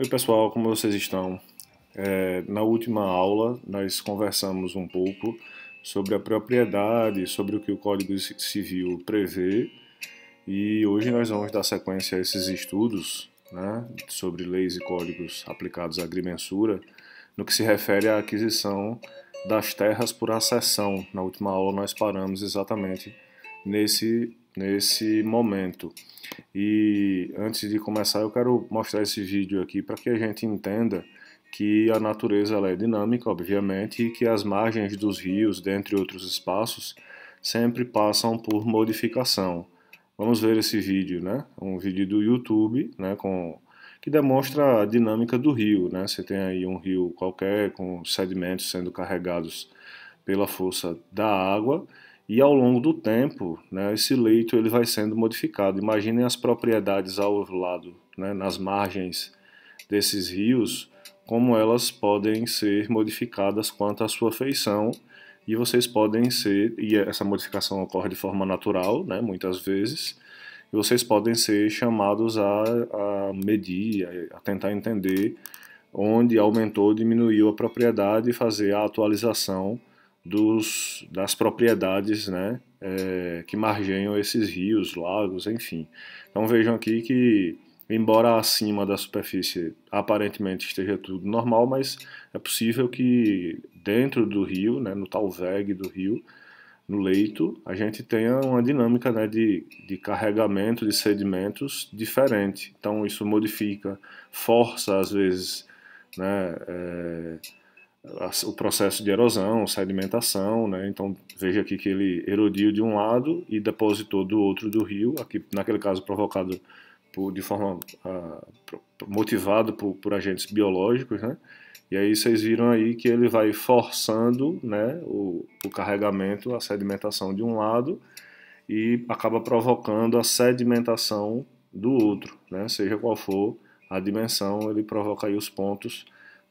Oi pessoal, como vocês estão? Na última aula nós conversamos um pouco sobre a propriedade, sobre o que o Código Civil prevê e hoje nós vamos dar sequência a esses estudos, né, sobre leis e códigos aplicados à agrimensura no que se refere à aquisição das terras por acessão. Na última aula nós paramos exatamente nesse momento. E antes de começar, eu quero mostrar esse vídeo aqui para que a gente entenda que a natureza ela é dinâmica, obviamente, e que as margens dos rios, dentre outros espaços, sempre passam por modificação. Vamos ver esse vídeo, né? Um vídeo do YouTube, né? Que demonstra a dinâmica do rio, né? Você tem aí um rio qualquer com sedimentos sendo carregados pela força da água e ao longo do tempo, né, esse leito ele vai sendo modificado. Imaginem as propriedades ao lado, né, nas margens desses rios, como elas podem ser modificadas quanto à sua feição e vocês podem ser, e essa modificação ocorre de forma natural, né, muitas vezes, e vocês podem ser chamados a medir, a tentar entender onde aumentou ou diminuiu a propriedade e fazer a atualização das propriedades, né, que margeiam esses rios, lagos, enfim. Então vejam aqui que, embora acima da superfície aparentemente esteja tudo normal, mas é possível que dentro do rio, né, no tal VEG do rio, no leito, a gente tenha uma dinâmica, né, de carregamento de sedimentos diferente. Então isso modifica, força às vezes, né, o processo de erosão, sedimentação, né? Então veja aqui que ele erodiu de um lado e depositou do outro do rio, aqui naquele caso provocado de forma motivado por agentes biológicos, né? E aí vocês viram aí que ele vai forçando, né, o carregamento, a sedimentação de um lado e acaba provocando a sedimentação do outro, né? Seja qual for a dimensão, ele provoca aí os pontos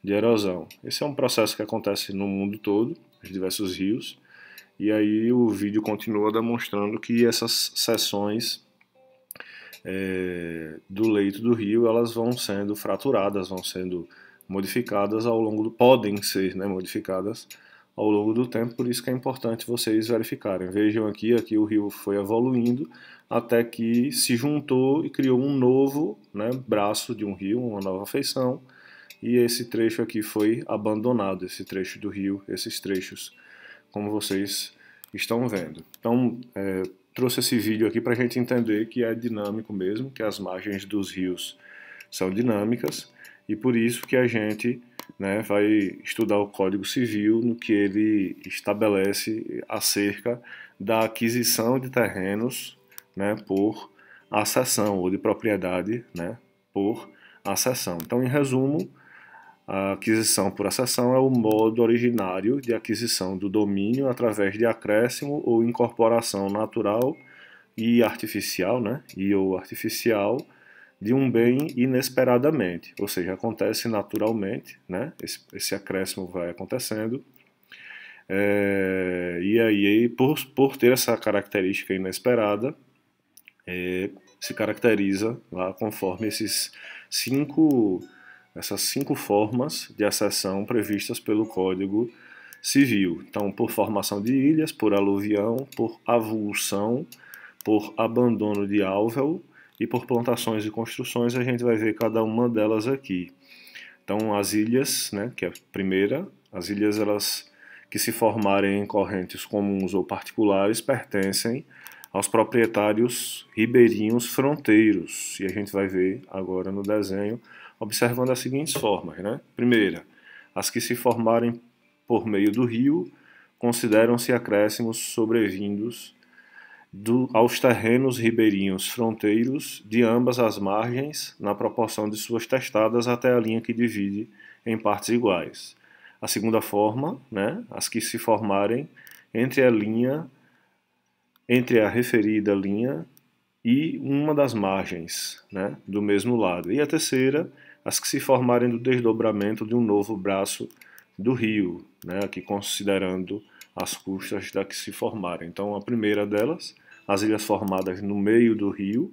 de erosão. Esse é um processo que acontece no mundo todo, nos diversos rios, e aí o vídeo continua demonstrando que essas seções do leito do rio elas vão sendo fraturadas, vão sendo modificadas ao longo podem ser, né, modificadas ao longo do tempo, por isso que é importante vocês verificarem. Vejam aqui o rio foi evoluindo até que se juntou e criou um novo, né, braço de um rio, uma nova feição, e esse trecho aqui foi abandonado, esse trecho do rio, esses trechos, como vocês estão vendo. Então, trouxe esse vídeo aqui para a gente entender que é dinâmico mesmo, que as margens dos rios são dinâmicas, e por isso que a gente, né, vai estudar o Código Civil no que ele estabelece acerca da aquisição de terrenos, né, por acessão, ou de propriedade, né, por acessão. Então, em resumo, a aquisição por acessão é o modo originário de aquisição do domínio através de acréscimo ou incorporação natural e artificial, né, e ou artificial, de um bem inesperadamente, ou seja, acontece naturalmente, né, esse acréscimo vai acontecendo, e aí por ter essa característica inesperada, se caracteriza lá conforme essas cinco formas de acessão previstas pelo Código Civil. Então, por formação de ilhas, por aluvião, por avulsão, por abandono de álveo e por plantações e construções, a gente vai ver cada uma delas aqui. Então, as ilhas, né, que é a primeira, as ilhas elas que se formarem em correntes comuns ou particulares pertencem aos proprietários ribeirinhos fronteiros. E a gente vai ver agora no desenho, observando as seguintes formas, né? Primeira, as que se formarem por meio do rio consideram-se acréscimos sobrevindos aos terrenos ribeirinhos fronteiros de ambas as margens na proporção de suas testadas até a linha que divide em partes iguais. A segunda forma, né, as que se formarem entre a referida linha e uma das margens, né, do mesmo lado. E a terceira, as que se formarem do desdobramento de um novo braço do rio, né, aqui considerando as custas da que se formarem. Então, a primeira delas, as ilhas formadas no meio do rio,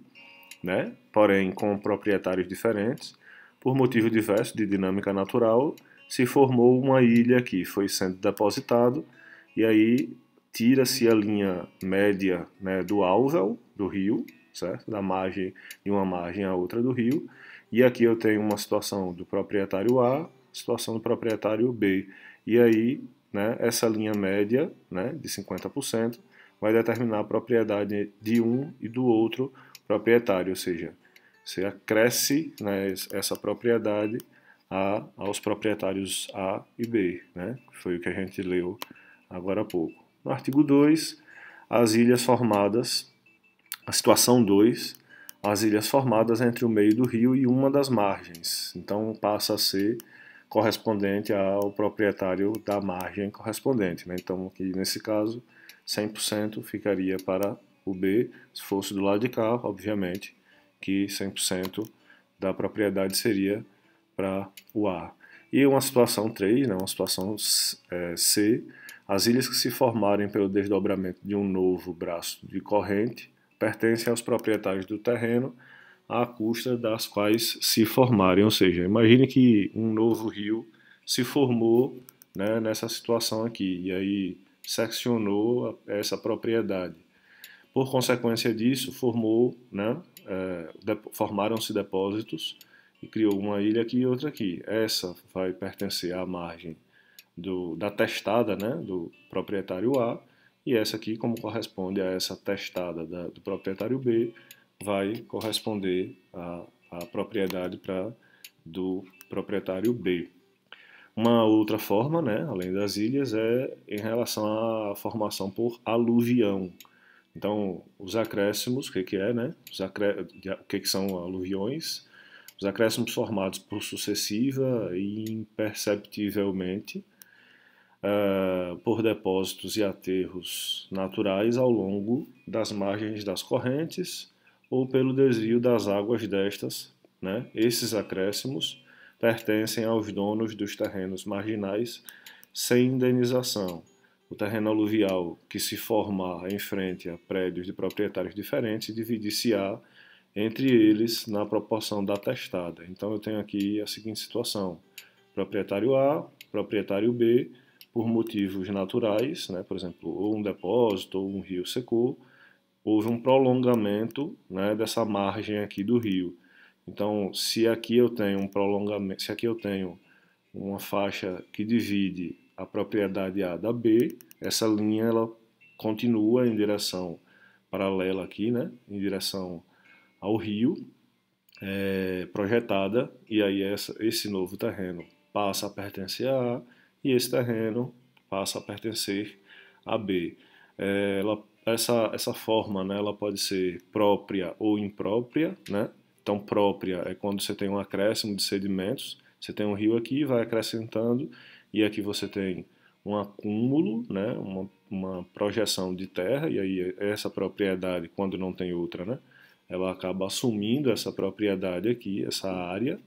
né, porém com proprietários diferentes. por motivo diverso de dinâmica natural, se formou uma ilha que foi sendo depositado, e aí tira-se a linha média, né, do alvéolo do rio, certo? Da margem de uma margem à outra do rio, e aqui eu tenho uma situação do proprietário A, situação do proprietário B, e aí, né, essa linha média, né, de 50% vai determinar a propriedade de um e do outro proprietário, ou seja, você acresce, né, essa propriedade aos proprietários A e B, né? Foi o que a gente leu agora há pouco. No artigo 2, as ilhas formadas, a situação 2, as ilhas formadas entre o meio do rio e uma das margens. Então passa a ser correspondente ao proprietário da margem correspondente, né? Então aqui nesse caso 100% ficaria para o B, se fosse do lado de cá, obviamente, que 100% da propriedade seria para o A. E uma situação 3, né, uma situação C, as ilhas que se formarem pelo desdobramento de um novo braço de corrente pertencem aos proprietários do terreno à custa das quais se formarem. Ou seja, imagine que um novo rio se formou, né, nessa situação aqui, e aí seccionou essa propriedade. Por consequência disso, formaram-se depósitos e criou uma ilha aqui e outra aqui. Essa vai pertencer à margem da testada, né, do proprietário A, e essa aqui, como corresponde a essa testada do proprietário B, vai corresponder à propriedade do proprietário B. Uma outra forma, né, além das ilhas, é em relação à formação por aluvião. Então, os acréscimos, o que é, né? O que são aluviões? Os acréscimos formados por sucessiva e imperceptivelmente por depósitos e aterros naturais ao longo das margens das correntes ou pelo desvio das águas destas, né? Esses acréscimos pertencem aos donos dos terrenos marginais sem indenização. O terreno aluvial que se formar em frente a prédios de proprietários diferentes dividir-se-á entre eles na proporção da testada. Então eu tenho aqui a seguinte situação: proprietário A, proprietário B, por motivos naturais, né, por exemplo, ou um depósito ou um rio secou, houve um prolongamento, né, dessa margem aqui do rio. Então, se aqui eu tenho um prolongamento, se aqui eu tenho uma faixa que divide a propriedade A da B, essa linha ela continua em direção paralela aqui, né, em direção ao rio, projetada, e aí esse novo terreno passa a pertencer a A e esse terreno passa a pertencer a B. Essa forma, né, ela pode ser própria ou imprópria, né? Então, própria é quando você tem um acréscimo de sedimentos, você tem um rio aqui, vai acrescentando, e aqui você tem um acúmulo, né, uma projeção de terra, e aí essa propriedade, quando não tem outra, né, ela acaba assumindo essa propriedade aqui, essa área,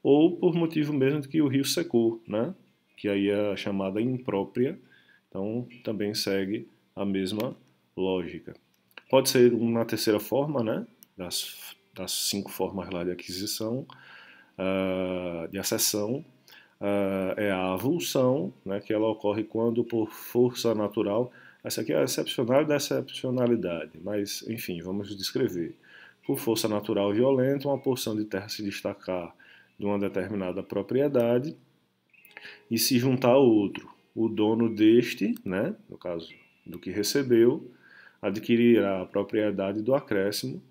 ou por motivo mesmo de que o rio secou, né, que aí é a chamada imprópria, então também segue a mesma lógica. Pode ser uma terceira forma, né, das 5 formas lá de aquisição, de acessão, é a avulsão, né, que ela ocorre quando por força natural, essa aqui é a excepcional da excepcionalidade, mas enfim, vamos descrever. Por força natural violenta, uma porção de terra se destacar de uma determinada propriedade e se juntar a outro. O dono deste, né, no caso do que recebeu, adquirirá a propriedade do acréscimo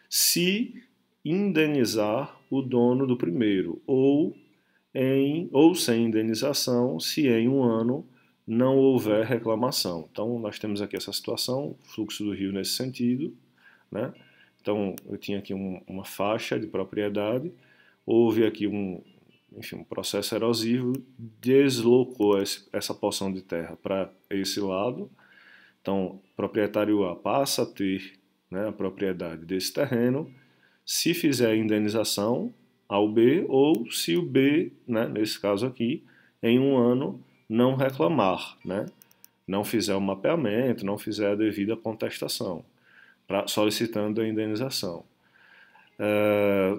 se indenizar o dono do primeiro, ou sem indenização, se em um ano não houver reclamação. Então, nós temos aqui essa situação, fluxo do rio nesse sentido, né? Então, eu tinha aqui uma faixa de propriedade, houve aqui um processo erosivo, deslocou essa porção de terra para esse lado. Então, o proprietário A passa a ter, né, a propriedade desse terreno, se fizer a indenização ao B, ou se o B, né, nesse caso aqui, em um ano não reclamar, né, não fizer o mapeamento, não fizer a devida contestação, solicitando a indenização.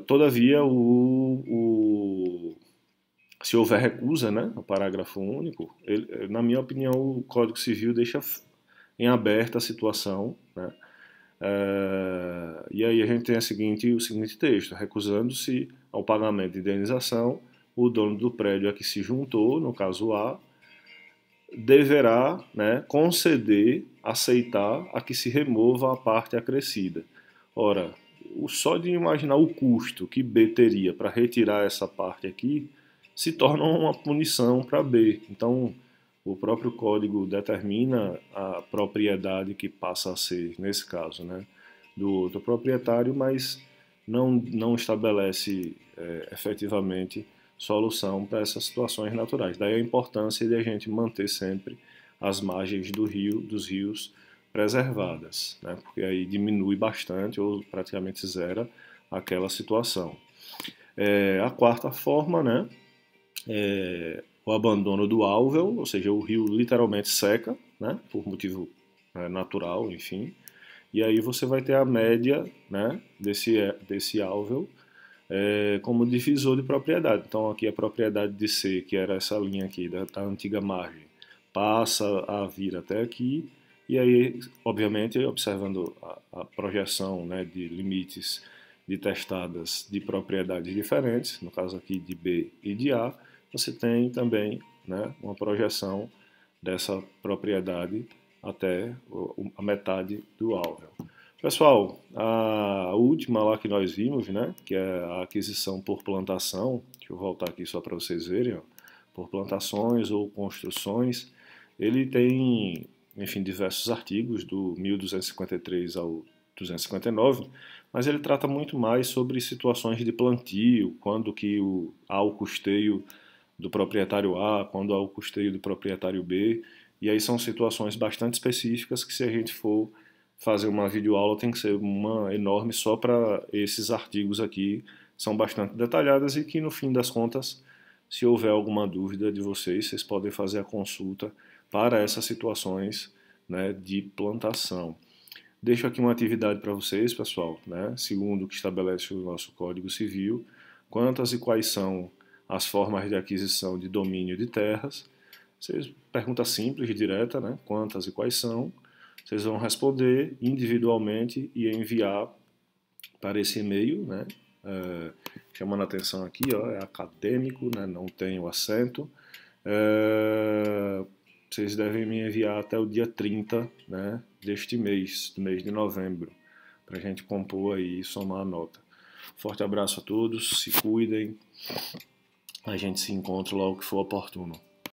Todavia, se houver recusa, né, o parágrafo único, na minha opinião, o Código Civil deixa em aberta a situação, né, e aí a gente tem o seguinte texto: recusando-se ao pagamento de indenização, o dono do prédio a que se juntou, no caso A, deverá, né, conceder, aceitar a que se remova a parte acrescida. Ora, só de imaginar o custo que B teria para retirar essa parte aqui, se torna uma punição para B. Então, o próprio código determina a propriedade que passa a ser, nesse caso, né, do outro proprietário, mas não estabelece efetivamente solução para essas situações naturais. Daí a importância de a gente manter sempre as margens dos rios preservadas, né? Porque aí diminui bastante ou praticamente zera aquela situação. A quarta forma, né, o abandono do álvel, ou seja, o rio literalmente seca, né, por motivo natural, enfim, e aí você vai ter a média, né, desse álvel como divisor de propriedade. Então aqui a propriedade de C, que era essa linha aqui da antiga margem, passa a vir até aqui, e aí, obviamente, observando a projeção, né, de limites de testadas de propriedades diferentes, no caso aqui de B e de A, você tem também, né, uma projeção dessa propriedade até a metade do álvel. Pessoal, a última lá que nós vimos, né, que é a aquisição por plantação, deixa eu voltar aqui só para vocês verem, ó, por plantações ou construções, ele tem, enfim, diversos artigos, do 1253 ao 259, mas ele trata muito mais sobre situações de plantio, quando que há o custeio do proprietário A, quando há o custeio do proprietário B, e aí são situações bastante específicas que, se a gente for fazer uma videoaula, tem que ser uma enorme só para esses artigos aqui, são bastante detalhadas e que, no fim das contas, se houver alguma dúvida de vocês podem fazer a consulta para essas situações, né, de plantação. Deixo aqui uma atividade para vocês, pessoal, né, segundo o que estabelece o nosso Código Civil, quantas e quais são as formas de aquisição de domínio de terras. Vocês, pergunta simples e direta, né, quantas e quais são. Vocês vão responder individualmente e enviar para esse e-mail, né, chamando a atenção aqui, ó, é acadêmico, né, não tem o acento. Vocês devem me enviar até o dia 30, né, deste mês, do mês de novembro, para a gente compor aí e somar a nota. Forte abraço a todos, se cuidem, a gente se encontra logo que for oportuno.